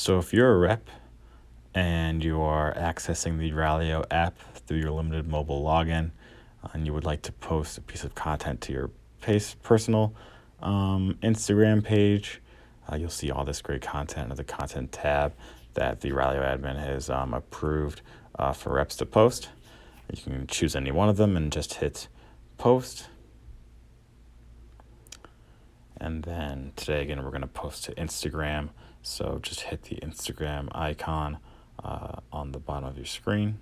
So if you're a rep and you are accessing the Ralio app through your limited mobile login, and you would like to post a piece of content to your personal Instagram page, you'll see all this great content under the content tab that the Ralio admin has approved for reps to post. You can choose any one of them and just hit post. And then today, again, we're going to post to Instagram. So just hit the Instagram icon on the bottom of your screen.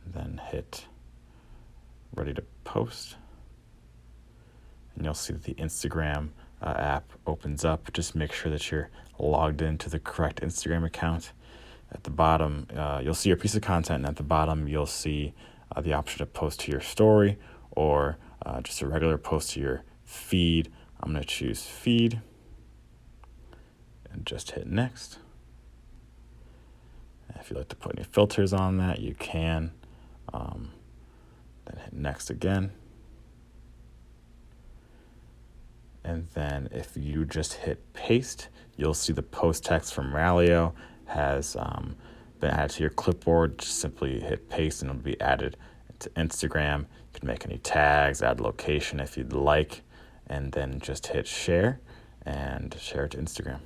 And then hit ready to post. And you'll see that the Instagram app opens up. Just make sure that you're logged into the correct Instagram account. At the bottom, you'll see your piece of content, and at the bottom, you'll see the option to post to your story or just a regular post to your feed. I'm going to choose feed and just hit next. And if you'd like to put any filters on that, you can. Then hit next again. And then if you just hit paste, you'll see the post text from Ralio has been added to your clipboard. Just simply hit paste and it'll be added to Instagram. You can make any tags, add location if you'd like, and then just hit share and share it to Instagram.